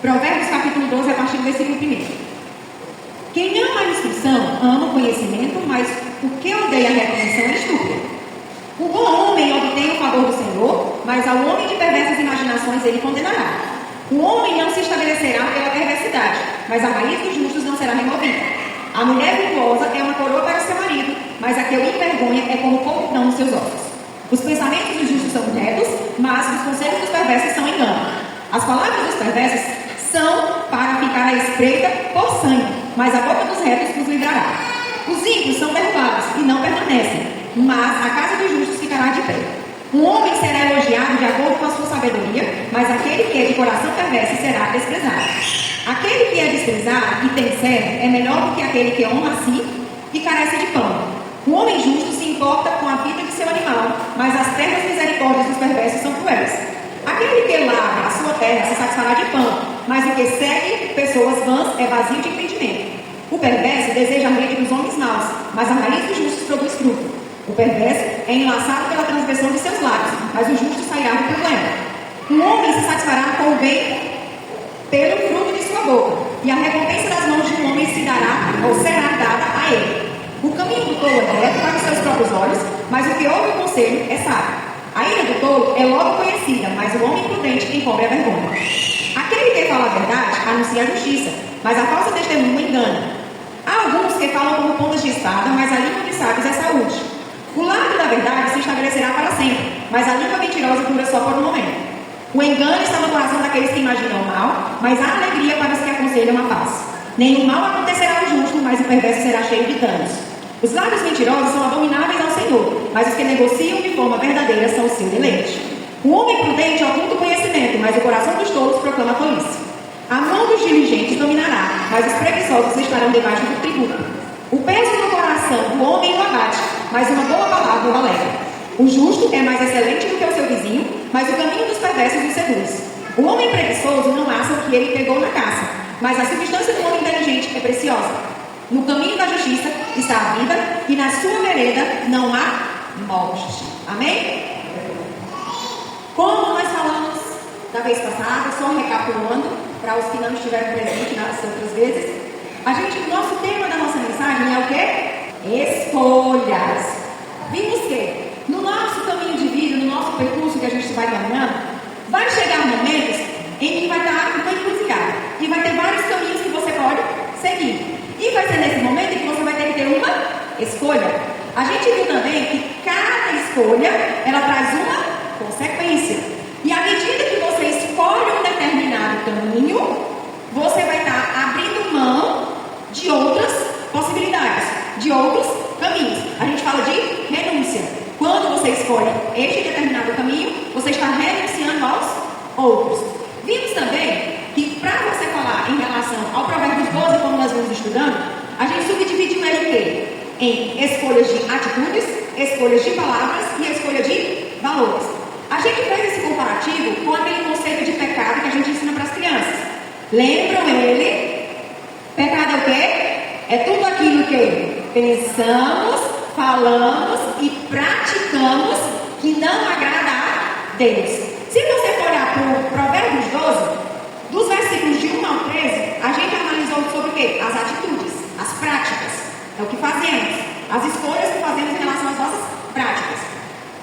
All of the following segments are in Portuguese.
Provérbios capítulo 12, a partir do versículo 1. Quem ama a instrução, ama o conhecimento, mas o que odeia a repreensão é estúpido. O bom homem obtém o favor do Senhor, mas ao homem de perversas imaginações ele condenará. O homem não se estabelecerá pela perversidade, mas a raiz dos justos não será removida. A mulher virtuosa é uma coroa para seu marido, mas a que o envergonha é como podridão nos seus ossos. Os pensamentos dos justos são retos, mas os conselhos dos perversos são engano. As palavras dos perversos são para ficar à espreita por sangue, mas a boca dos retos os livrará. Os ímpios são derrubados e não permanecem, mas a casa dos justos ficará de pé. Um homem será elogiado de acordo com a sua sabedoria, mas aquele que é de coração perverso será desprezado. Aquele que é desprezado e tem servo é melhor do que aquele que honra a si e carece de pão. O homem justo se importa com a vida de seu animal, mas as terras misericórdias dos perversos são cruéis. Aquele que lavra a sua terra se satisfará de pão, mas o que segue pessoas vãs é vazio de entendimento. O perverso deseja a rede dos homens maus, mas a raiz dos justos produz fruto. O perverso é enlaçado pela transgressão de seus lábios, mas o justo sairá do problema. Um homem se satisfará com o bem pelo fruto de sua boca, e a recompensa das mãos de um homem se dará ou será dada a ele. O caminho do tolo é reto para os seus próprios olhos, mas o que ouve o conselho é sábio. A ira do tolo é logo conhecida, mas o homem prudente encobre a vergonha. Aquele que fala a verdade anuncia a justiça, mas a falsa testemunha engana. Há alguns que falam como pontas de espada, mas a língua dos sábios é saúde. O lábio da verdade se estabelecerá para sempre, mas a língua mentirosa dura só por um momento. O engano está no coração daqueles que imaginam o mal, mas há alegria para os que aconselham a paz. Nenhum mal acontecerá ao justo, mas o perverso será cheio de danos. Os lábios mentirosos são abomináveis ao Senhor, mas os que negociam de forma verdadeira são o seu deleite. O homem prudente oculta o conhecimento, mas o coração dos tolos proclama a tolice. A mão dos diligentes dominará, mas os preguiçosos estarão debaixo do tributo. O peso no coração do homem o abate, mas uma boa palavra o alegra. O justo é mais excelente do que o seu vizinho, mas o caminho dos perversos o seduz. O homem preguiçoso não acha o que ele pegou na caça, mas a substância do homem inteligente é preciosa. No caminho da justiça está a vida, e na sua vereda não há morte. Amém? Como nós falamos da vez passada, só recapitulando, para os que não estiveram presentes nas outras vezes, nosso tema da nossa mensagem é o quê? Escolhas. Vimos que no nosso caminho de vida, no nosso percurso que a gente vai caminhando, vai chegar momentos em que vai estar encruzilhado e vai ter vários caminhos que você pode seguir. E vai ser nesse momento que você vai ter que ter uma escolha. A gente viu também que cada escolha, ela traz uma consequência. E à medida que você escolhe um determinado caminho, você vai estar abrindo mão de outras possibilidades, de outros caminhos. A gente fala de renúncia. Quando você escolhe este determinado caminho, você está renunciando aos outros. Vimos também que para você falar em relação ao Provérbios 12, como nós vamos estudando, a gente subdividiu ele em quê? Em escolhas de atitudes, escolhas de palavras e escolha de valores. A gente fez esse comparativo com aquele conceito de pecado que a gente ensina para as crianças. Lembram ele? Pecado é o quê? É tudo aquilo que pensamos, falamos e praticamos que não agrada a Deus. Se você for olhar para o Provérbios 12, dos versículos de 1 ao 13, a gente analisou sobre o quê? As atitudes, as práticas. É o que fazemos, as escolhas que fazemos em relação às nossas práticas.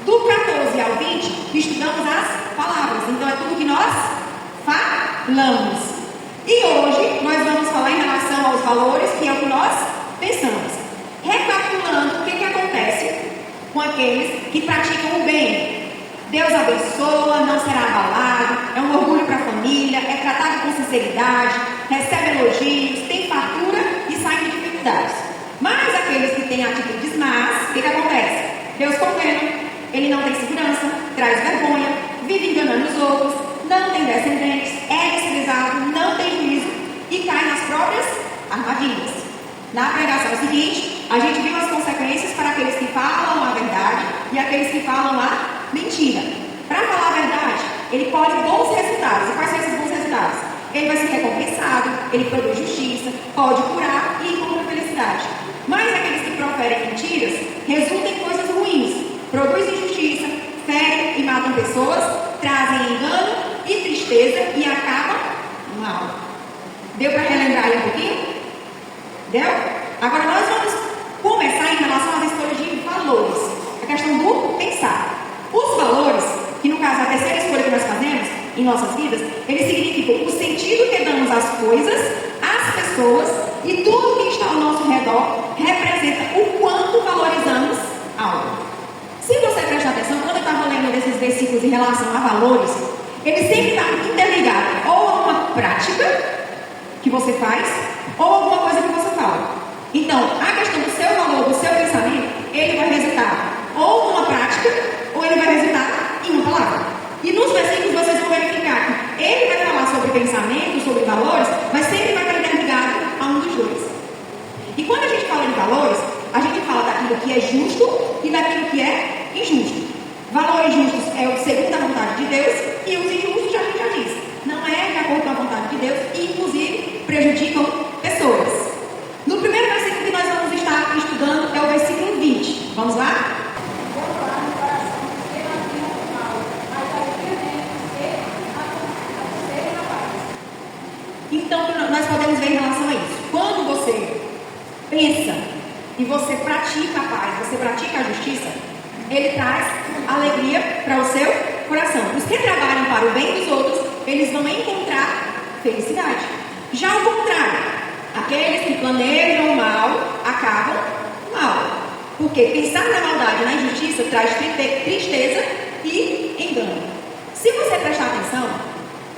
Do 14 ao 20, estudamos as palavras. Então é tudo que nós falamos. E hoje nós vamos falar em relação aos valores, que é o que nós pensamos. Recapitulando o que acontece com aqueles que praticam o bem. Deus abençoa, não será abalado, é um orgulho para a família, é tratado com sinceridade, recebe elogios, tem fartura e sai de dificuldades. Mas aqueles que têm atitudes más, o que acontece? Deus condena, ele não tem segurança, traz vergonha, vive enganando os outros, não tem descendentes, é desprezado, não tem juízo e cai nas próprias armadilhas. Na pregação seguinte, a gente viu as consequências para aqueles que falam a verdade e aqueles que falam a mentira. Para falar a verdade, ele pode bons resultados. E quais são esses bons resultados? Ele vai ser recompensado, ele produz justiça, pode curar e encontra felicidade. Mas aqueles que proferem mentiras resultam em coisas ruins, produzem injustiça, ferem e matam pessoas, trazem engano e tristeza e acabam mal. Deu para relembrar aí um pouquinho? Deu? Agora nós vamos começar em relação às escolhas de valores. A questão do pensar. Os valores, que no caso é a terceira escolha que nós fazemos em nossas vidas, eles significam o sentido que damos às coisas, às pessoas e tudo que está ao nosso redor representa o quanto valorizamos algo. Se você prestar atenção, quando eu estava lendo desses versículos em relação a valores, eles sempre estão interligados ou a uma prática que você faz ou alguma coisa que você fala. Então, a questão do seu valor, do seu pensamento, ele vai resultar ou numa prática ou ele vai resultar em uma palavra. E nos versículos vocês vão verificar que ele vai falar sobre pensamento, sobre valores, mas sempre vai estar interligado a um dos dois. E quando a gente fala em valores, a gente fala daquilo que é justo e daquilo que é injusto. Valores justos é o segundo a vontade de Deus e os injustos a gente já disse. Não é de acordo com a vontade de Deus e, inclusive, prejudicam pessoas. No primeiro versículo que nós vamos estar estudando é o versículo 20. Vamos lá? Então, nós podemos ver em relação a isso. Quando você pensa e você pratica a paz, você pratica a justiça, ele traz alegria para o seu coração. Os que trabalham para o bem dos outros, eles vão encontrar felicidade. Já ao contrário, aqueles que planejam o mal, acabam mal. Porque pensar na maldade e na injustiça traz tristeza e engano. Se você prestar atenção,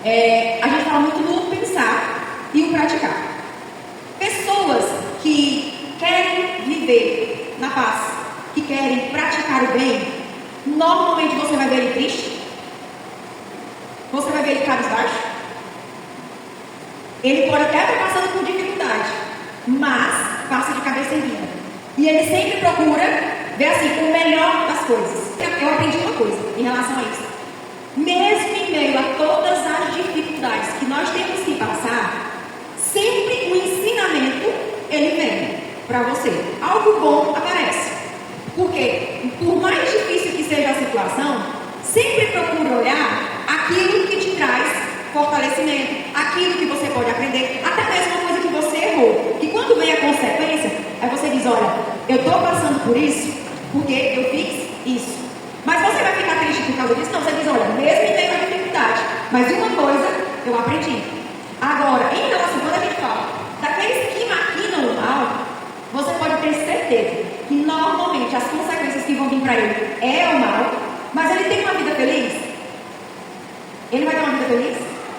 a gente fala muito no pensar e o praticar. Pessoas que querem viver na paz, que querem praticar o bem, normalmente você vai ver ele triste, você vai ver ele cabisbaixo. Ele pode até estar passando por dificuldade, mas passa de cabeça erguida. E ele sempre procura ver assim, o melhor das coisas. Eu aprendi uma coisa em relação a isso. Mesmo em meio a todas as dificuldades que nós temos que passar, sempre o ensinamento, ele vem para você. Algo bom aparece. Porque, por mais difícil que seja a situação, sempre procura olhar aquilo que te traz fortalecimento, aquilo que você pode aprender, até mesmo uma coisa que você errou. E quando vem a consequência, aí você diz, olha, eu estou passando por isso porque eu fiz isso. Mas você vai ficar triste por causa disso? Não, você diz, olha, mesmo em meio à dificuldade, mas uma coisa eu aprendi. Agora, em relação, quando a gente fala daqueles que maquinam o mal, você pode ter certeza que normalmente as consequências que vão vir para ele é o mal, mas ele tem uma vida feliz? Ele vai ter uma vida feliz?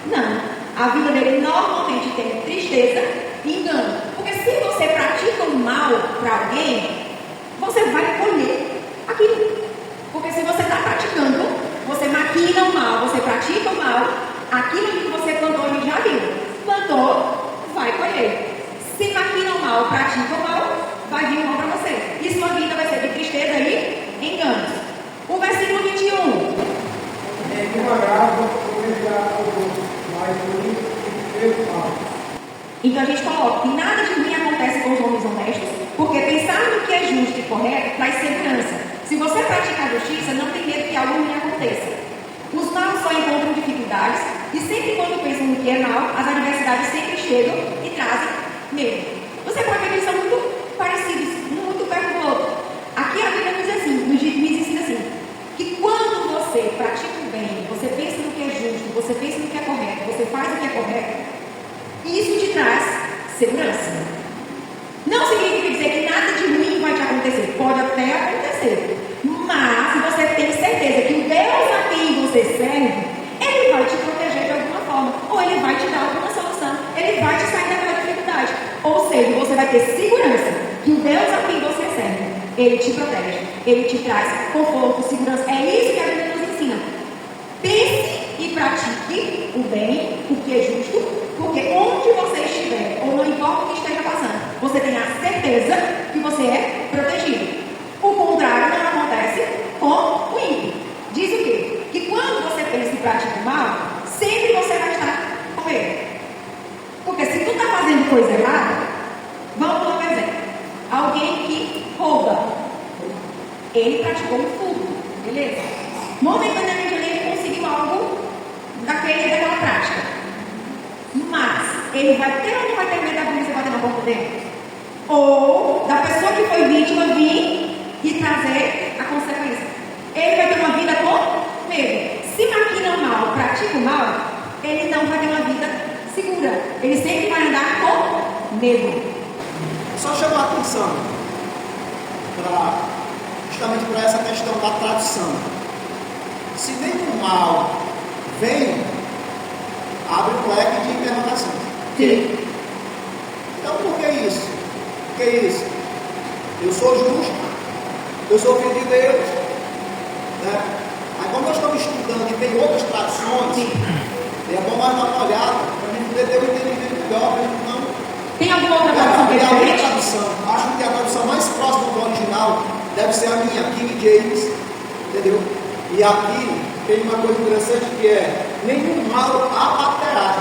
Não. A vida dele normalmente tem tristeza e engano. Porque se você pratica o mal para alguém, você vai colher aquilo. Porque se você está praticando, você maquina o mal, você pratica o mal, aquilo que você plantou, a gente já viu. Plantou, vai colher. Se maquina o mal, pratica o mal, vai vir o mal para você. E sua vida vai ser de tristeza e enganos. O versículo 21. Então a gente coloca que nada de ruim acontece com os homens honestos, porque pensar no que é justo e correto traz segurança. Se você praticar justiça, não tem medo que algo ruim aconteça. Os maus só encontram dificuldades, e sempre quando pensam no que é mal, as adversidades sempre chegam e trazem medo. Você pode ver que eles são muito parecidos, muito perto do outro. Aqui a Bíblia nos diz assim, nos ensina assim, que quando você pratica o bem, você pensa no que é justo, você pensa no que é correto, você faz o que é correto, isso te traz segurança. Não significa dizer que nada de ruim vai te acontecer. Pode até acontecer. Mas você tem certeza que o Deus a quem você serve, ele vai te proteger de alguma forma. Ou ele vai te dar alguma solução. Ele vai te sair daquela dificuldade. Ou seja, você vai ter segurança que o Deus a quem você serve, ele te protege. Ele te traz conforto, segurança. É isso que a Bíblia nos ensina. Pense e pratique o bem, o que é justo. Porque onde você estiver, ou não importa o que esteja passando, você tem a certeza que você é protegido. O contrário não acontece com o ímpio. Diz o quê? Que quando você pensa em praticar o mal, sempre você vai estar com medo. Porque se tu está fazendo coisa errada, vamos dar um exemplo. Alguém que rouba, ele praticou um furto, beleza? Momentaneamente ele conseguiu algo daquela prática. Mas, ele vai ter ou não vai ter medo da polícia bater na porta dele? Ou da pessoa que foi vítima vir e trazer a consequência? Ele vai ter uma vida com medo. Se maquina o mal, pratica o mal, ele não vai ter uma vida segura. Ele sempre vai andar com medo. Só chamar a atenção justamente para essa questão da tradução. Se nenhum mal vem, abre um leque de interrogações. Sim. Então, por que isso? Por que isso? Eu sou justo, eu sou filho de Deus. Né? Aí, como nós estamos estudando e tem outras traduções, é bom mais dar uma olhada para a gente poder ter um entendimento melhor. Não. Tem alguma outra tradução que é diferente? Acho que a tradução mais próxima do original deve ser a minha, King James, entendeu? E aqui tem uma coisa interessante que é nenhum mal abaterá.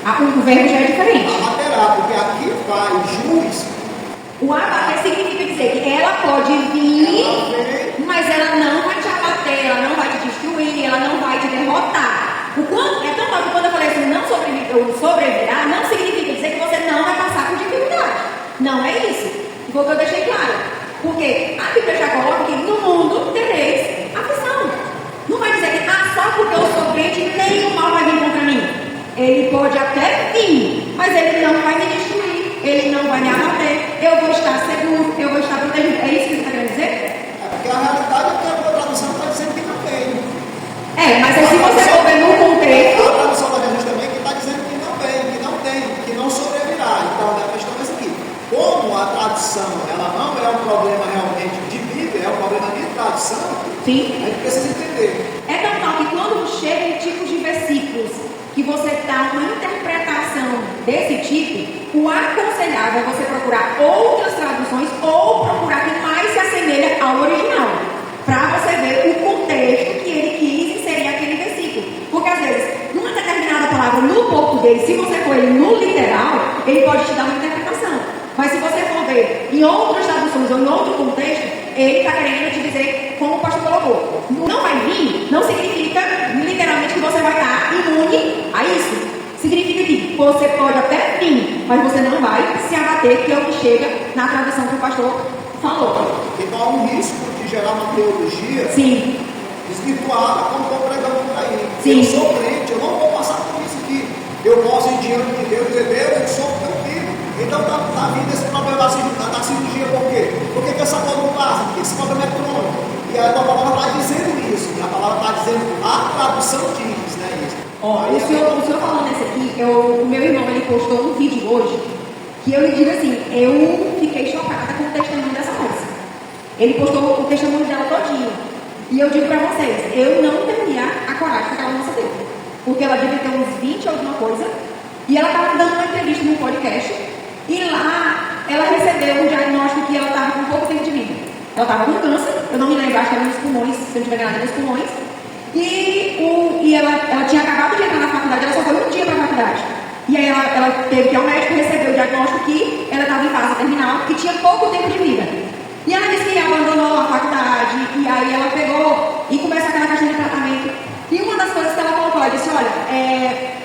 O verbo já é diferente. Abaterá, porque aqui vai juiz. O abater significa dizer que ela pode vir, mas ela não vai te abater, ela não vai te destruir, ela não vai te derrotar. É tão claro que quando eu falei assim, não sobreviverá, não significa dizer que você não vai passar por dificuldade. Não é isso. Foi o que eu deixei claro. Porque a Bíblia já coloca que no mundo tereis aflição. Não vai dizer que só porque eu sou crente, nenhum mal vai vir contra mim. Ele pode até vir, mas ele não vai me destruir, ele não vai me abater, eu vou estar seguro, eu vou estar protegido. É isso que você está querendo dizer? Porque a realidade é que a tradução está dizendo que não tem. Mas se você for ver no contexto. A tradução da Jesus também que está dizendo que não tem, que não sobrevirá. Então a questão é essa aqui. Como a tradução ela não é um problema realmente de Bíblia, é um problema de tradução, sim, a gente precisa entender. É tão tal que quando chega em tipos de versículos que você dá uma interpretação desse tipo, o aconselhável é você procurar outras traduções ou procurar que mais se assemelha ao original, para você ver o contexto que ele quis inserir aquele versículo. Porque às vezes, numa determinada palavra no português, se você for ele no literal, ele pode te dar uma interpretação. Mas se você for ver em outras traduções ou em outro contexto, ele está querendo te dizer como o pastor colocou. Não vai vir, não significa literalmente que você vai estar imune a isso. Significa que você pode até vir, mas você não vai se abater, que é o que chega na tradução que o pastor falou. Então há um risco de gerar uma teologia desvirtuada como estou pregando por aí. Sim. Eu sou crente, eu não vou passar por isso aqui. Eu posso ir diante de Deus e Deus, eu sou tranquilo. Então está vindo esse problema da cirurgia por quê? Por que essa dor não passa? Porque esse problema é crônico. E a palavra está dizendo isso. E a palavra está dizendo, a tradução diz, né? Isso. O senhor falando nesse aqui, o meu irmão ele postou um vídeo hoje que eu lhe digo assim, eu fiquei chocada com o testemunho dessa moça. Ele postou o testemunho dela todinho. E eu digo para vocês, eu não teria a coragem que aquela moça teve. Porque ela devia ter uns 20 alguma coisa. E ela estava dando uma entrevista num podcast. E lá ela recebeu um diagnóstico que ela estava com pouco tempo de vida. Ela estava com câncer, eu não me lembro, acho que era nos pulmões, se eu não estiver enganada, nos pulmões. E ela tinha acabado de entrar na faculdade, ela só foi um dia para a faculdade. E aí ela teve que ir ao médico, recebeu o diagnóstico que ela estava em fase terminal, que tinha pouco tempo de vida. E ela disse que abandonou a faculdade, e aí ela pegou e começou aquela questão de tratamento. E uma das coisas que ela colocou, ela disse, olha,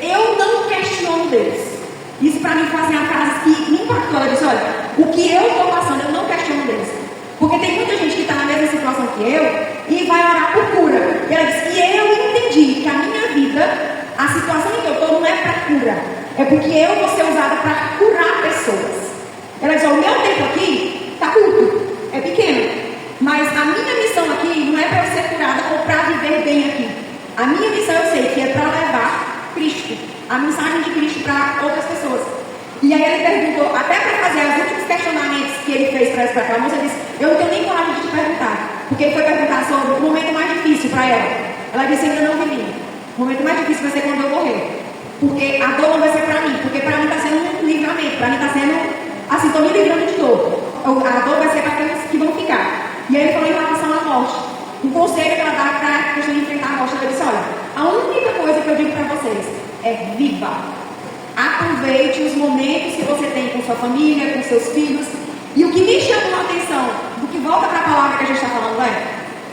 eu não questiono Deus. Isso para mim fazem a frase que me impactou. Ela disse, olha, o que eu estou passando, eu não questiono Deus. Porque tem muita gente que está na mesma situação que eu e vai orar por cura. E ela disse, e eu entendi que a minha vida, a situação em que eu estou não é para cura. É porque eu vou ser usada para curar pessoas. Ela disse, o meu tempo aqui está curto, é pequeno. Mas a minha missão aqui não é para eu ser curada ou para viver bem aqui. A minha missão eu sei que é para levar Cristo, a mensagem de Cristo para outras pessoas. E aí ele perguntou, até para fazer os últimos questionamentos que ele fez para aquela moça, ele disse, eu não tenho nem coragem de te perguntar. Porque ele foi perguntar sobre o momento mais difícil para ela. Ela disse, ainda não vi. O momento mais difícil vai ser quando eu morrer. Porque a dor não vai ser para mim. Porque para mim está sendo um livramento. Para mim está sendo, assim, estou me livrando de dor. A dor vai ser para aqueles que vão ficar. E aí ele falou em relação à morte. O conselho que ela dá para a questão de enfrentar a morte, ela disse, olha, a única coisa que eu digo para vocês é viva. Aproveite os momentos que você tem com sua família, com seus filhos. E o que me chamou a atenção, do que volta para a palavra que a gente está falando,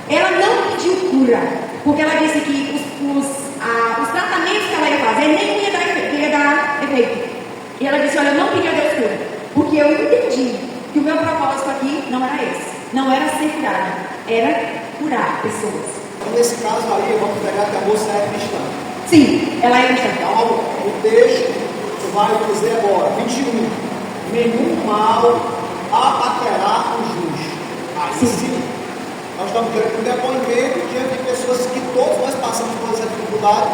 ela não pediu cura, porque ela disse que os tratamentos que ela ia fazer nem ia dar era curar pessoas. Então, nesse caso aí, vamos pegar que a moça é cristã. Sim, ela é cristã. Então, o texto vai dizer agora, 21. Nenhum mal abaterá o justo. Aí sim, nós estamos tendo um depoimento diante de pessoas que todos nós passamos por essa dificuldade,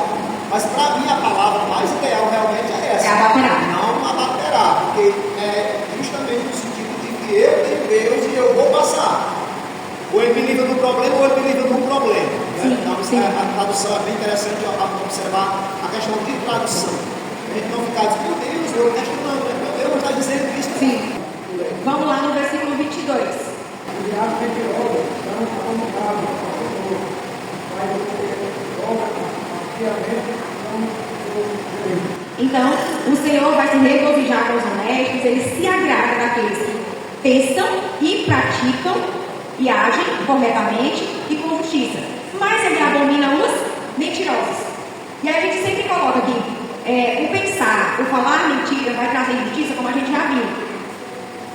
mas para mim a palavra mais ideal realmente é essa. É abaterá. Não abaterá, porque é justamente no sentido de que eu tenho Deus e eu vou passar. Ou ele me livra do problema, ou ele me livra do problema. Né? Então, a tradução é bem interessante observar a questão de tradução. A gente não ficar dizendo, meu Deus, eu questionando, né? Meu Deus não está dizendo isso. Sim. Vamos lá no versículo 22. Então, o Senhor vai se regozijar com os honestos, ele se agrada daqueles que pensam e praticam e agem corretamente e com justiça. Mas ele abomina os mentirosos. E aí a gente sempre coloca aqui, o pensar, o falar mentira vai trazer injustiça, como a gente já viu.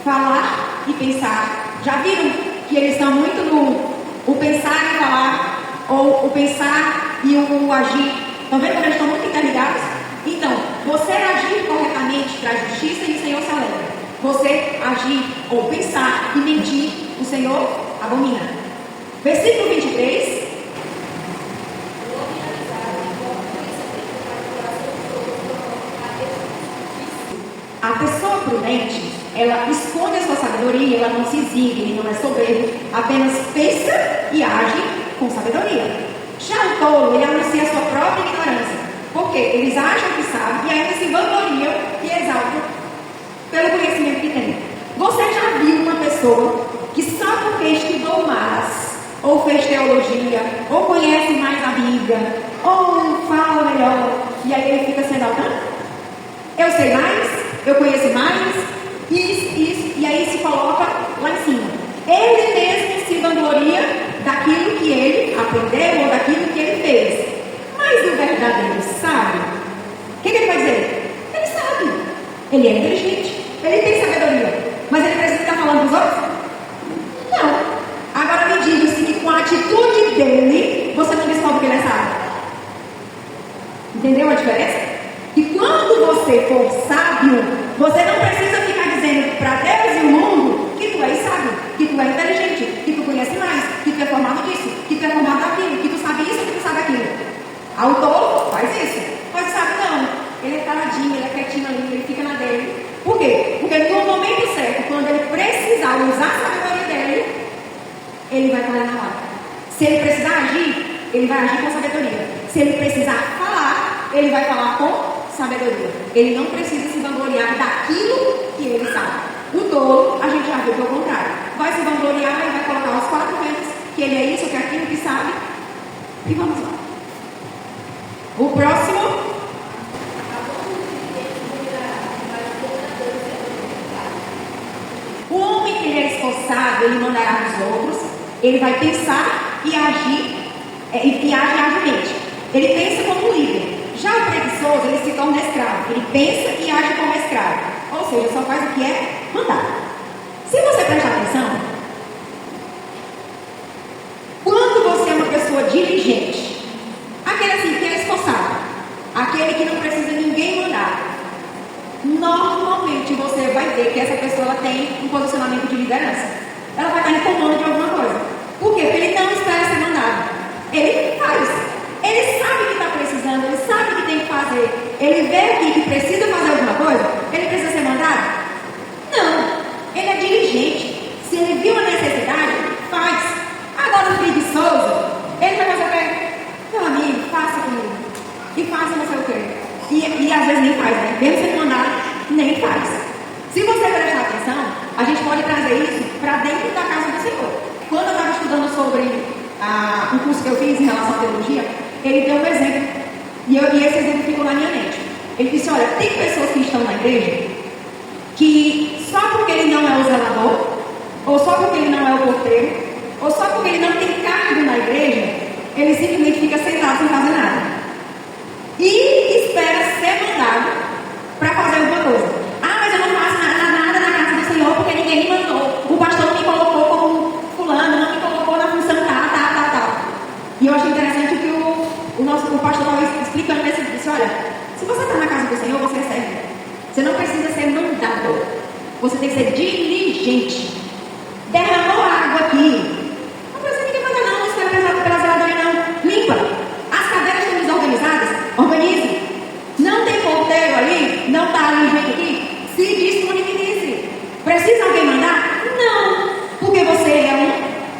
Falar e pensar, já viram que eles estão muito no o pensar e falar, ou o pensar e o agir. Estão vendo como eles estão muito interligados? Então, você agir corretamente traz justiça e o Senhor se alegra. Você agir ou pensar e mentir, o Senhor abomina. Versículo 23. A pessoa prudente, ela esconde a sua sabedoria, ela não se exibe, ele não é soberbo, apenas pensa e age com sabedoria. Já o tolo, ele anuncia a sua própria ignorância, porque eles acham que sabem e ainda se vangloriam e exaltam pelo conhecimento que tem. Você já viu uma pessoa que só porque estudou mais, ou fez teologia, ou conhece mais a Bíblia, ou fala melhor, e aí ele fica se exaltando? Eu sei mais, eu conheço mais, isso, e aí se coloca lá em cima. Ele mesmo se vangloria daquilo que ele aprendeu ou daquilo que ele fez. Mas o verdadeiro sábio, o que ele vai dizer? Ele sabe, ele é inteligente, ele tem sabedoria, mas ele precisa estar falando dos outros? Não. Agora me diga se que com a atitude dele, você não descobre que ele é sábio. Entendeu a diferença? E quando você for sábio, você não precisa ficar dizendo para Deus e o mundo que tu és sábio, que tu é inteligente, que tu conhece mais, que tu é formado disso, que tu é formado daquilo, que tu sabe isso, que tu sabe aquilo. Ao tolo faz isso. Mas sabe não. Ele é caladinho, ele é quietinho ali, ele fica na dele. Por quê? Porque no momento certo, quando ele precisar usar a sabedoria dele, ele vai falar na hora. Se ele precisar agir, ele vai agir com sabedoria. Se ele precisar falar, ele vai falar com sabedoria. Ele não precisa se vangloriar daquilo que ele sabe. O tolo, a gente já viu que é o contrário. Vai se vangloriar e vai colocar os 4 vezes que ele é isso, que é aquilo que sabe. E vamos lá. O próximo. O homem que ele é esforçado, ele mandará nos outros. Ele vai pensar e agir, e age agilmente. Ele pensa como líder. Já o preguiçoso, ele se torna escravo. Ele pensa e age como escravo. Ou seja, só faz o que é mandar. Se você prestar atenção, quando você é uma pessoa diligente, aquele assim que é esforçado, aquele que não precisa ninguém mandar, normalmente você vai ver que essa pessoa ela tem um posicionamento de liderança. Ela vai estar em comando de alguma coisa. Por quê? Porque ele não espera ser mandado. Ele faz. Ele sabe que está precisando, ele sabe que tem que fazer. Ele vê aqui que precisa fazer alguma coisa, ele precisa ser mandado? Não. Ele é diligente. Se ele viu a necessidade, faz. Agora o preguiçoso, ele vai fazer o quê? Meu amigo, faça comigo. E faça não sei o quê. E às vezes nem faz, né? Mesmo sendo mandado, nem faz. Se você prestar atenção, a gente pode trazer isso para dentro da casa do Senhor. Quando eu estava estudando sobre um curso que eu fiz em relação à teologia, ele deu um exemplo, e esse exemplo ficou na minha mente. Ele disse, olha, tem pessoas que estão na igreja que só porque ele não é o zelador, ou só porque ele não é o porteiro, ou só porque ele não tem cargo na igreja, ele simplesmente fica sentado sem fazer nada. E espera ser mandado para fazer alguma coisa. Ah, mas eu não faço nada na casa do Senhor porque ninguém me mandou. O pastor não me colocou como fulano, não me colocou na função você está na casa do Senhor, você é servo. Você não precisa ser mandador. Você tem que ser diligente. Derramou água aqui. Não precisa ninguém mandar não, não espera pela zeladoria não. Limpa. As cadeiras estão desorganizadas. Organize. Não tem porteiro ali, não está ali gente aqui. Se disponibilize. Precisa alguém mandar? Não. Porque você é um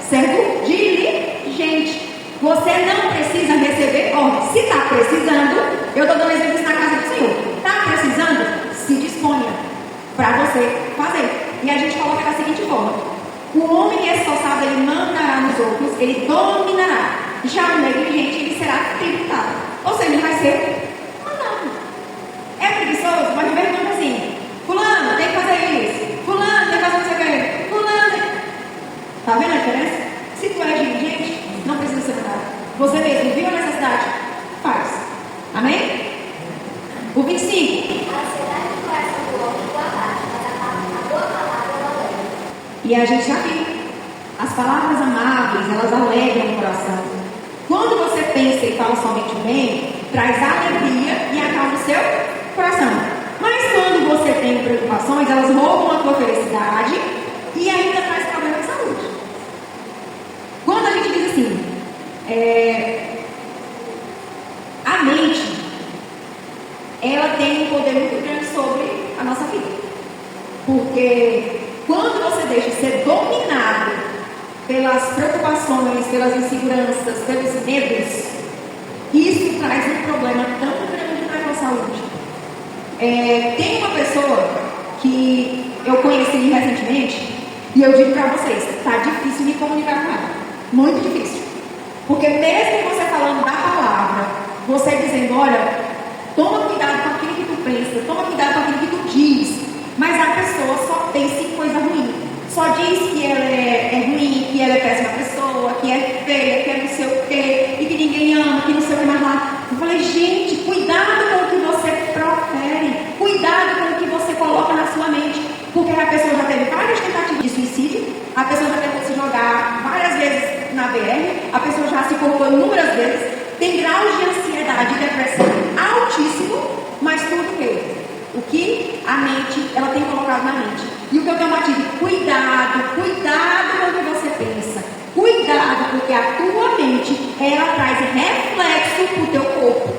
servo diligente. Você não precisa receber ordem. Se está precisando, eu estou dando exemplo na casa do Senhor. Está precisando? Se disponha para você fazer. E a gente coloca da seguinte forma: o homem esforçado, ele mandará nos outros, ele dominará. Já o negligente, ele será tributado. Ou seja, ele vai ser mandado. É preguiçoso, mas pergunta assim: fulano, tem que fazer isso. Fulano, tem que fazer não sei o quê. Fulano. Está vendo a diferença? Se tu é diligente, não precisa ser mandado. Você mesmo viu a necessidade? Faz. Amém? O 25. E a gente já viu. As palavras amáveis, elas alegram o coração. Quando você pensa e fala somente o bem, traz alegria e acalma o seu coração. Mas quando você tem preocupações, elas roubam a tua felicidade e ainda traz problema de saúde. Quando a gente diz assim, a mente, ela tem um poder muito grande sobre a nossa vida. Porque quando você deixa ser dominado pelas preocupações, pelas inseguranças, pelos medos, isso traz um problema tão grande para a tua saúde. Tem uma pessoa que eu conheci recentemente e eu digo para vocês, está difícil me comunicar com ela. Muito difícil. Porque mesmo você falando da palavra, você dizendo, olha, toma cuidado com aquilo que tu pensa, toma cuidado com aquilo que tu diz, mas a pessoa só pensa em coisa ruim. Só diz que ela é ruim, que ela é péssima pessoa, que é feia, que é não sei o quê, e que ninguém ama, que não sei o que mais lá. Eu falei, gente, cuidado com o que você profere, cuidado com o que você coloca na sua mente, porque a pessoa já teve várias tentativas de suicídio, a pessoa já tentou se jogar várias vezes na BR, a pessoa já se cortou inúmeras vezes, tem graus de ansiedade e depressão altíssimo, mas tudo o que a mente, ela tem colocado na mente. E o que eu tenho batido, cuidado com o que você pensa. Cuidado, porque a tua mente, ela traz reflexo para o teu corpo.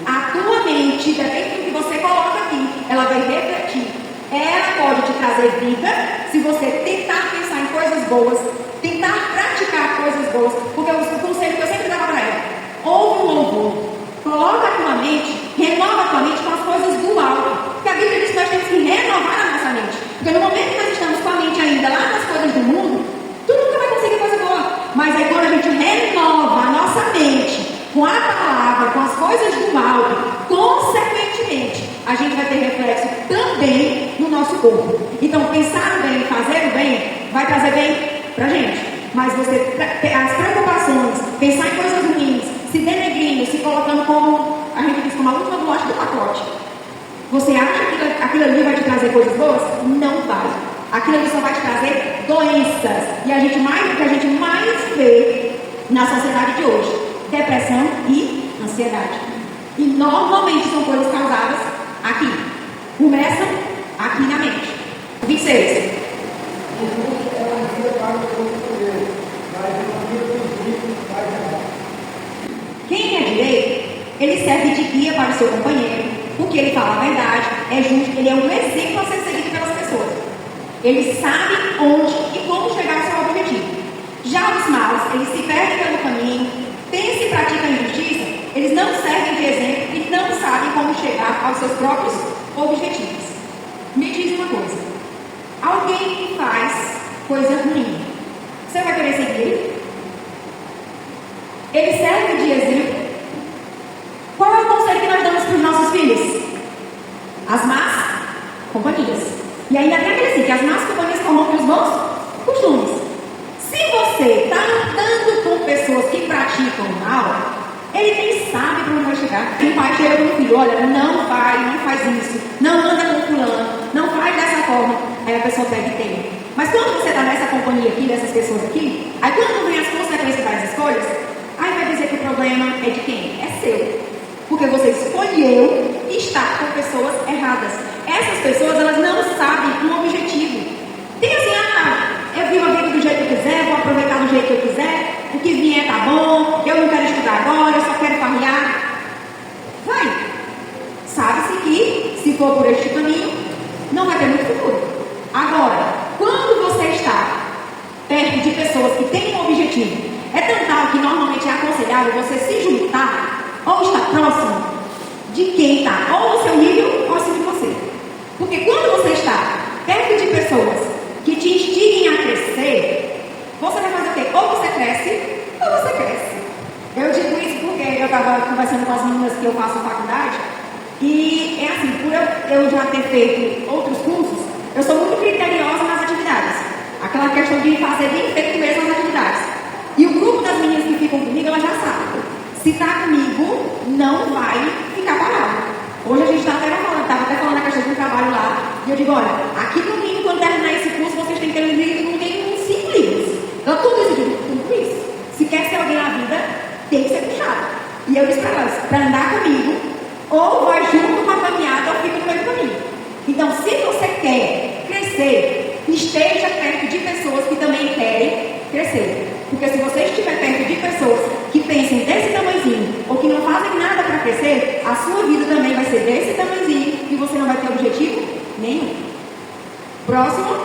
A tua mente, depende do que você coloca aqui, ela vai refletir. Ela pode te trazer vida, se você tentar pensar em coisas boas, tentar praticar coisas boas. Porque o conselho que eu sempre dava para ela, ouve um louvor, coloca a tua mente, renova a tua mente com as coisas do alto. Porque a Bíblia diz que nós temos que renovar a nossa mente. Porque no momento que nós estamos com a mente ainda lá nas coisas do mundo, tu nunca vai conseguir coisa boa. Mas aí quando a gente renova a nossa mente com a palavra, com as coisas do alto, consequentemente, a gente vai ter reflexo também no nosso corpo. Então, pensar bem, fazer o bem, vai trazer bem pra gente. Mas você, as preocupações, pensar em coisas ruins, se denegrindo, se colocando como, a gente diz, como a última bolacha do pacote. Você acha que aquilo ali vai te trazer coisas boas? Não vai. Aquilo ali só vai te trazer doenças. E o que a gente mais vê na sociedade de hoje, depressão e ansiedade. E normalmente são coisas causadas aqui. Começam aqui na mente. 26. Quem é direito, ele serve de guia para o seu companheiro, porque ele fala a verdade, é justo, ele é um exemplo a ser seguido pelas pessoas. Ele sabe onde e como chegar ao seu objetivo. Já os maus, eles se perdem pelo caminho, pensam e praticam injustiça, eles não servem de exemplo e não sabem como chegar aos seus próprios objetivos. Me diz uma coisa, alguém que faz coisa ruim, você vai querer seguir ele? Ele serve de exemplo. Qual é o conselho que nós damos para os nossos filhos? As más companhias. E ainda tem aquele assim, que as más companhias corrompem os bons costumes. Se você está andando com pessoas que praticam mal, ele nem sabe para onde vai chegar. Um pai chega para o filho, olha, não faz isso, não anda com fulano, não faz dessa forma. Aí a pessoa pega e tem. Mas quando você está nessa companhia aqui, dessas pessoas aqui, aí quando vem as consequências das escolhas, aí vai dizer que o problema é de quem? É seu. Porque você escolheu está com pessoas erradas. Essas pessoas, elas não sabem um objetivo. Tem assim, eu vivo a vida do jeito que eu quiser, vou aproveitar do jeito que eu quiser, o que vier tá bom, eu não quero estudar agora, eu só quero farrear. Vai. Sabe-se que, se for por este caminho, não vai ter muito futuro. Agora, quando você está perto de pessoas que têm um objetivo, é tão tal que normalmente é aconselhável você se juntar ou estar próximo de quem está ou no seu nível ou acima de você. Porque quando você está perto de pessoas que te instiguem a crescer, você vai fazer o quê? Ou você cresce, ou você cresce. Eu digo isso porque eu estava conversando com as meninas que eu faço faculdade, e é assim, por eu já ter feito outros cursos, eu sou muito criteriosa nas atividades. Aquela questão de fazer bem feito mesmo as atividades. E o grupo das meninas que ficam comigo, elas já sabem. Se está comigo, não vai ficar parado. Hoje a gente estava até falando da questão do trabalho lá. E eu digo, olha, aqui no mínimo, quando terminar esse curso, vocês têm que ter um livro, não tem uns 5 livros. Então tudo isso, eu digo, tudo isso. Se quer ser alguém na vida, tem que ser puxado. E eu disse para elas, para andar comigo, ou vai junto com a caminhada, ou fica no meio do caminho. Então, se você quer crescer, esteja perto de pessoas que também querem crescer. Porque se você estiver perto de pessoas que pensam desse tamanhozinho ou que não fazem nada para crescer, a sua vida também vai ser desse tamanhozinho e você não vai ter objetivo nenhum. Próximo.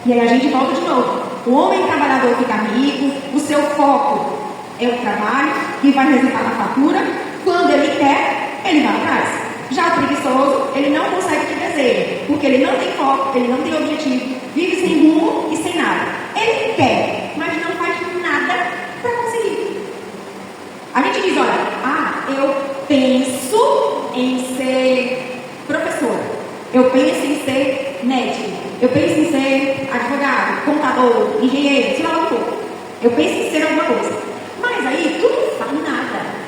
E aí a gente volta de novo. O homem trabalhador fica rico, o seu foco é o trabalho que vai resultar na fatura. Quando ele quer, ele vai atrás. Já o preguiçoso, ele não consegue o que deseja, porque ele não tem foco, ele não tem objetivo, vive sem rumo e sem nada. Ele quer, mas não faz nada para conseguir. A gente diz, olha, eu penso em ser professora, eu penso em ser médico, eu penso em ser advogado, contador, engenheiro, sei lá o que for. Eu penso em ser alguma coisa. Mas aí, tu não faz nada.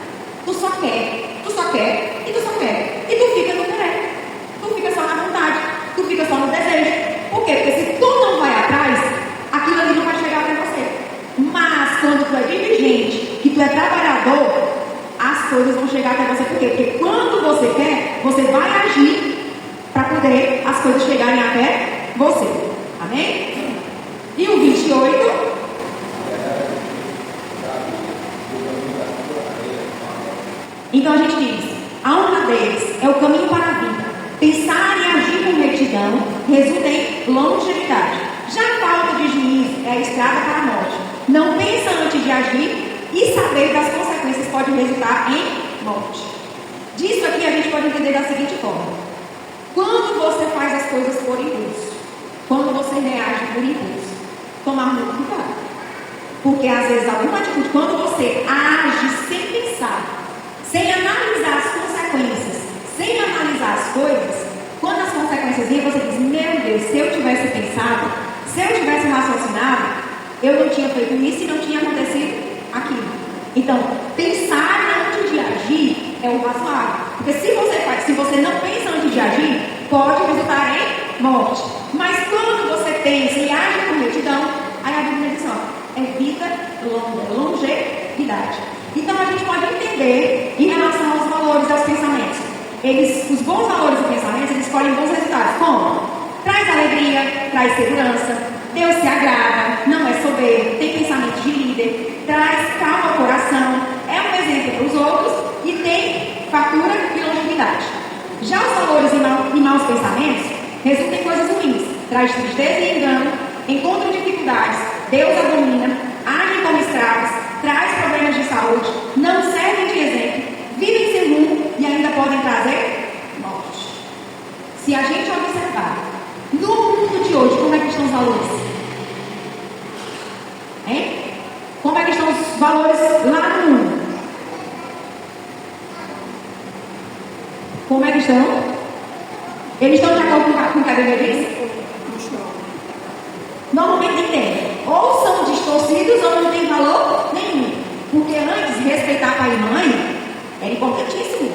Tu só quer, e tu só quer. E tu fica no querer. Tu fica só na vontade. Tu fica só no desejo. Por quê? Porque se tu não vai atrás, aquilo ali não vai chegar até você. Mas quando tu é diligente, que tu é trabalhador, as coisas vão chegar até você. Por quê? Porque quando você quer, você vai agir para poder as coisas chegarem até você. Amém? E o 28... Então a gente diz, a honra deles é o caminho para a vida. Pensar e agir com retidão resulta em longevidade. Já a falta de juízo é a estrada para a morte. Não pensa antes de agir e saber das consequências pode resultar em morte. Disso aqui a gente pode entender da seguinte forma. Quando você faz as coisas por impulso, quando você reage por impulso, tomar muito cuidado. Porque às vezes alguma atitude, quando você age sem pensar, sem analisar as consequências, sem analisar as coisas, quando as consequências vêm, você diz, meu Deus, se eu tivesse pensado, se eu tivesse raciocinado, eu não tinha feito isso e não tinha acontecido aquilo. Então, pensar antes de agir é o razoável. Porque se você não pensa antes de agir, pode resultar em morte. Mas quando você pensa e age com retidão, aí a Bíblia diz, é vida longa, longevidade. Então a gente pode entender em relação aos valores, aos pensamentos. Os bons valores e pensamentos, eles escolhem bons resultados. Como? Traz alegria, traz segurança, Deus se agrada, não é soberbo, tem pensamentos de líder, traz calma ao coração, é um exemplo para os outros e tem fartura e longevidade. Já os valores e maus pensamentos resultam em coisas ruins, traz tristeza e engano, encontra dificuldades, Deus abomina, agem como escravos, traz problemas de saúde, não servem de exemplo, vivem sem rumo e ainda podem trazer morte. Se a gente observar no mundo de hoje, como é que estão os valores? Hein? Como é que estão os valores lá no mundo? Como é que estão? Eles estão de acordo com o que a Bíblia diz? Normalmente tem. Ou são distorcidos ou não tem valor nenhum. Porque antes, respeitar pai e mãe era importantíssimo.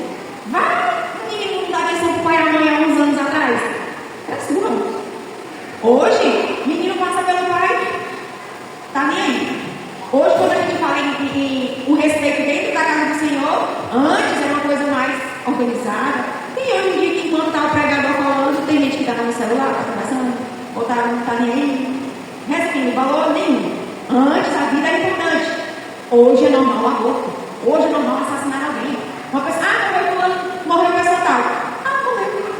Vai, o menino não dá atenção para o pai e a mãe há uns anos atrás. Era sua. Hoje, menino passa pelo pai, tá nem aí. Hoje, o respeito dentro da casa do Senhor, antes era uma coisa mais organizada. E hoje em dia, que enquanto está o pregador falando, tem gente que está no celular, está conversando, ou não está nem aí. Resumindo, valor nenhum. Antes a vida era importante. Hoje é normal o aborto. Hoje é normal assassinar alguém. Uma pessoa, morreu pessoa tal. Morreu.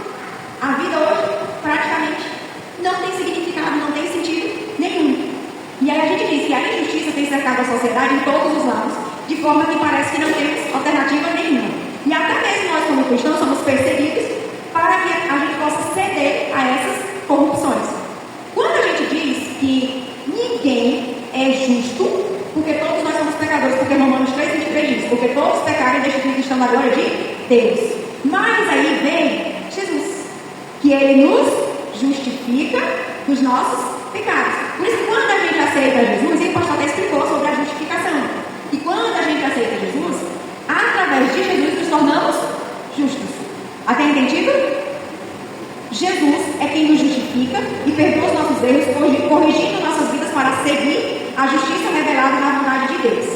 A vida hoje, praticamente, não tem significado, não tem sentido nenhum. E aí a gente diz que a injustiça tem cercado a sociedade em todos os lados, de forma que parece que não temos alternativa nenhuma. E até mesmo nós, como cristãos, somos perseguidos para que a gente possa ceder a essas corrupções. Quando a gente diz que ninguém é justo, porque todos nós somos pecadores, porque Romanos 3:23 diz, porque todos pecaram e destituídos estão na glória de Deus. Mas aí vem Jesus, que Ele nos justifica dos nossos pecados. Por isso que quando a gente aceita Jesus, e o pastor até explicou sobre a justificação, e quando a gente aceita Jesus, através de Jesus nos tornamos justos. Até entendido? Jesus é quem nos justifica e perdoa os nossos erros, corrigindo nossas vidas para seguir a justiça revelada na vontade de Deus.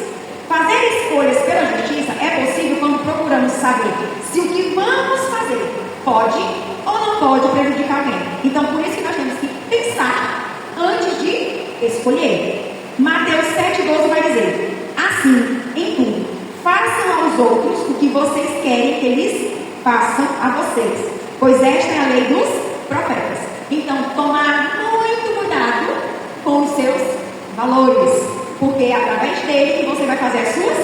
Fazer escolhas pela justiça é possível quando procuramos saber se o que vamos fazer pode ou não pode prejudicar alguém. Então, por isso que nós temos que pensar antes de escolher. Mateus 7,12 vai dizer: assim, em tudo, façam aos outros o que vocês querem que eles façam a vocês, pois esta é a lei dos profetas. Então, tomar muito cuidado com os seus valores, porque é através dele que você vai fazer as suas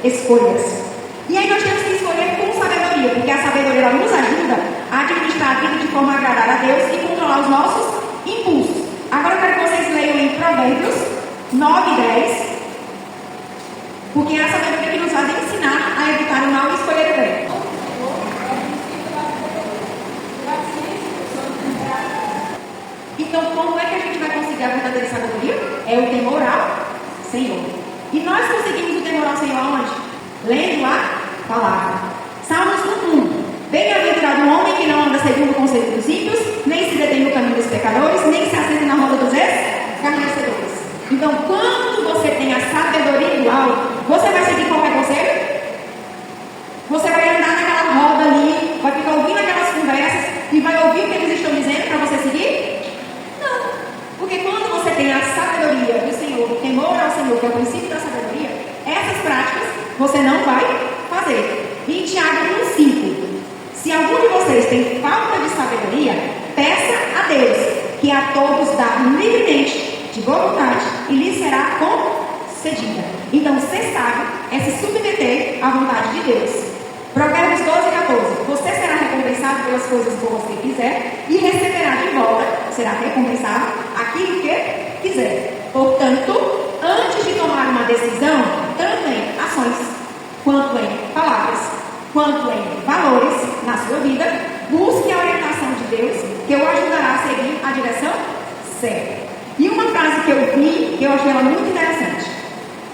escolhas. E aí nós temos que escolher com sabedoria, porque a sabedoria ela nos ajuda a administrar a vida de forma a agradar a Deus e controlar os nossos impulsos. Agora eu quero que vocês leiam em Provérbios 9:10, porque é a sabedoria que nos vai ensinar a evitar o mal e escolher o bem. Então, como é que a gente vai conseguir a verdadeira sabedoria? É o temor ao Senhor. E nós conseguimos o temor ao Senhor onde? Lendo a palavra. Salmos 1:1. Bem-aventurado o homem que não anda segundo o conselho dos ímpios, nem se detém no caminho dos pecadores, nem se assenta na roda dos escarnecedores. Então, quando você tem a sabedoria do alto, você vai seguir qualquer conselho? Você vai andar naquela roda ali, vai ficar ouvindo aquelas conversas e vai ouvir o que eles estão dizendo para você seguir? Não. Porque quando você tem a sabedoria do Senhor, o temor ao Senhor, que é o princípio da sabedoria, essas práticas você não vai fazer. Em Tiago 1:5, se algum de vocês tem falta de sabedoria, peça a Deus, que a todos dá livremente, de boa vontade, e lhe será concedida. Então, ser sábio é se submeter à vontade de Deus. Provérbios 12:14. Você será recompensado pelas coisas boas que fizer e receberá de volta, será recompensado aquilo que fizer. Portanto, antes de tomar uma decisão, tanto em ações, quanto em palavras, quanto em valores na sua vida, busque a orientação de Deus, que o ajudará a seguir a direção certa. E uma frase que eu vi, que eu achei ela muito interessante: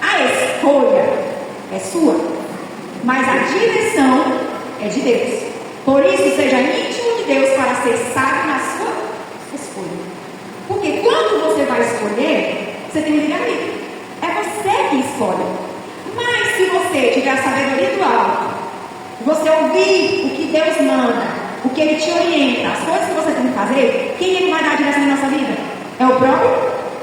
a escolha é sua, mas a direção é de Deus. Por isso, seja íntimo de Deus para ser sábio na sua escolha. Porque quando você vai escolher, você tem livre-arbítrio. É você que escolhe. Mas se você tiver a sabedoria do alto, você ouvir o que Deus manda, o que Ele te orienta, as coisas que você tem que fazer, quem é que vai dar a direção na nossa vida? É o próprio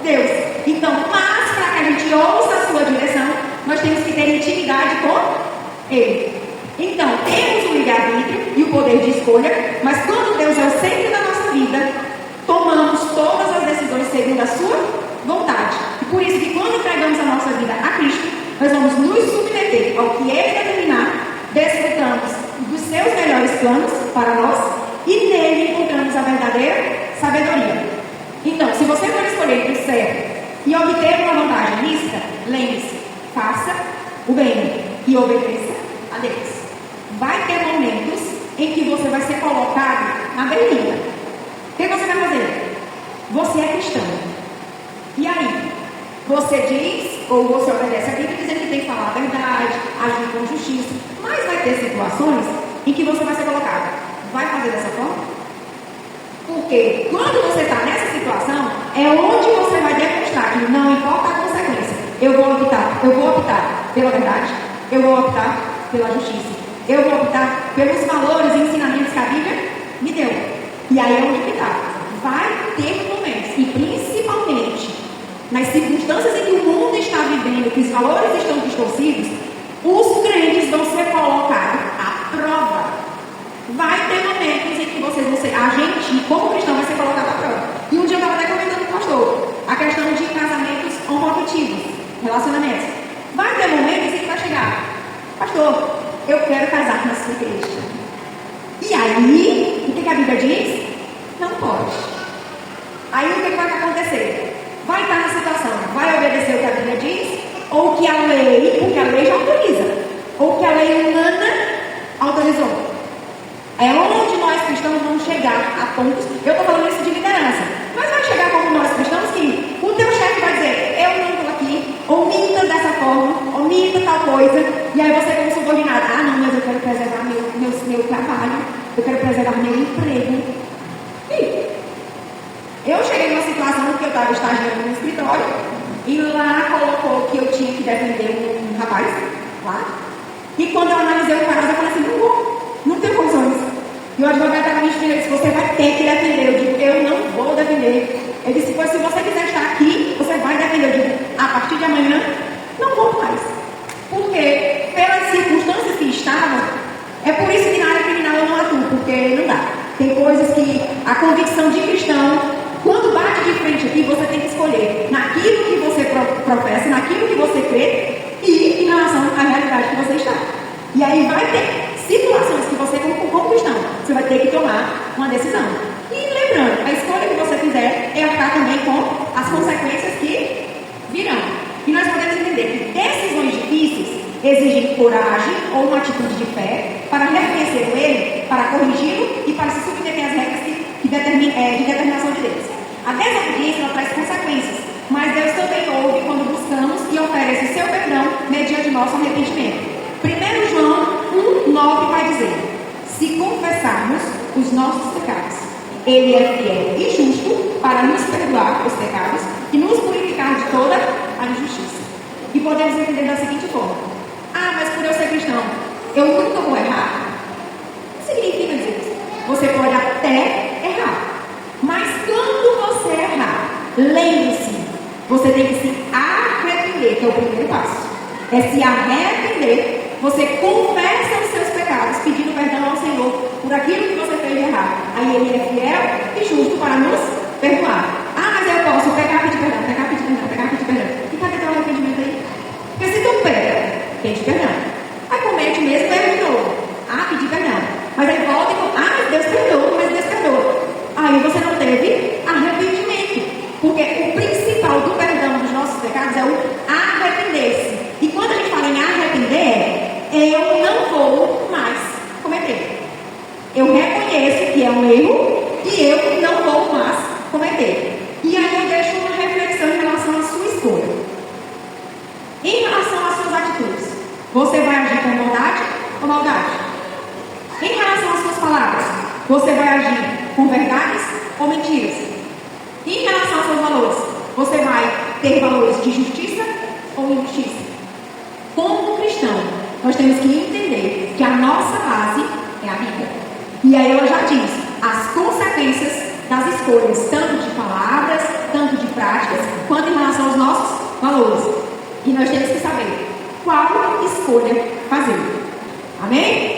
Deus. Então, mas para que a gente ouça a sua direção, nós temos que ter intimidade com Ele. Então, temos o livre-arbítrio e o poder de escolha, mas quando Deus é o centro da nossa vida, tomamos todas as decisões segundo a sua vontade. E por isso que quando entregamos a nossa vida a Cristo, nós vamos nos submeter ao que Ele determinar, desfrutamos dos seus melhores planos para nós e nele encontramos a verdadeira sabedoria. Então, se você for escolher entre o certo e obter uma vantagem lícita, lembre-se, faça o bem e obedeça a Deus. Vai ter momentos em que você vai ser colocado na berlinda. O que você vai fazer? Você é cristão. E aí? Você diz, ou você obedece a Bíblia dizendo que tem que falar a verdade, agir com justiça, mas vai ter situações em que você vai ser colocado. Vai fazer dessa forma? Porque quando você está nessa situação, é onde você vai demonstrar que não importa a consequência, eu vou optar pela verdade, eu vou optar pela justiça, eu vou optar pelos valores e ensinamentos que a Bíblia me deu. E aí é onde que está. Vai ter momentos, e principalmente nas circunstâncias em que o mundo está vivendo, que os valores estão distorcidos, os crentes vão ser colocados à prova. Vai ter momentos em que a gente, como cristão, vai ser colocado à prova. E um dia eu estava até comentando com o pastor a questão de casamentos homoafetivos, relacionamentos. Vai ter momentos em que vai chegar, pastor, eu quero casar na sua igreja. E aí, o que a Bíblia diz? Não pode. Aí o que vai acontecer? Vai estar na situação, vai obedecer o que a Bíblia diz, ou o que a lei, porque a lei já autoriza, ou o que a lei humana autorizou. É onde nós cristãos vamos chegar a pontos, eu estou falando isso de liderança, mas vai chegar como nós cristãos que o teu chefe vai dizer, eu não estou aqui, ou minta dessa forma, ou minta tal coisa, e aí você como subordinado, não, mas eu quero preservar meu trabalho, eu quero preservar meu emprego. E eu cheguei numa situação que eu estava estagiando no escritório, e lá colocou que eu tinha que defender um rapaz, lá, e quando eu analisei o caso, eu falei assim, não vou. Não tem funções. E o advogado estava me dizendo, disse, você vai ter que defender. Eu digo, eu não vou defender. Ele disse, pois se você quiser estar aqui, você vai defender. Eu digo, a partir de amanhã, não vou mais. Porque, pelas circunstâncias que estavam, é por isso que na área criminal eu não atuo, porque não dá. Tem coisas que a convicção de cristão, quando bate de frente aqui, você tem que escolher naquilo que você professa, naquilo que você crê e em relação à realidade que você está. E aí vai ter situações que você, como cristão, você vai ter que tomar uma decisão. E lembrando, a escolha que você fizer é arcar também com as consequências que virão. E nós podemos entender que decisões difíceis exigem coragem ou uma atitude de fé para reconhecer o erro, para corrigi-lo e para se submeter às regras de determinação de Deus. A desobediência ela traz consequências, mas Deus também ouve quando buscamos e oferece seu perdão mediante nosso arrependimento. 1 João 1,9 vai dizer, se confessarmos os nossos pecados, Ele é fiel e justo para nos perdoar os pecados e nos purificar de toda a injustiça. E podemos entender da seguinte forma, mas por eu ser cristão, eu nunca vou errar? O que significa dizer isso? Você pode até errar, mas quando você errar, lembre-se, você tem que se arrepender, que é o primeiro passo. É se arrepender. Você confessa os seus pecados, pedindo perdão ao Senhor por aquilo que você fez de errado. Aí Ele é fiel e justo para nos perdoar. Mas eu posso pecar, pedir perdão, pecar, pedir perdão, pecar, pedir perdão. E cadê teu arrependimento aí? Porque se tu pega, pede perdão. Aí comete mesmo erro de novo. Pedir perdão. Mas aí volta e fala, mas Deus perdoa, mas Deus perdoa. Aí você não teve arrependimento. Porque o principal do perdão dos nossos pecados é o arrepender-se. E quando a gente fala em arrepender, eu não vou mais cometer. Eu reconheço que é um erro e eu não vou mais cometer. E aí eu deixo uma reflexão em relação à sua escolha. Em relação às suas atitudes, você vai agir com bondade ou maldade? Em relação às suas palavras, você vai agir com verdades ou mentiras? Em relação aos seus valores, você vai ter valores de justiça ou injustiça? Como cristão, nós temos que entender que a nossa base é a Bíblia. E aí ela já diz as consequências das escolhas, tanto de palavras, tanto de práticas, quanto em relação aos nossos valores. E nós temos que saber qual escolha fazer. Amém?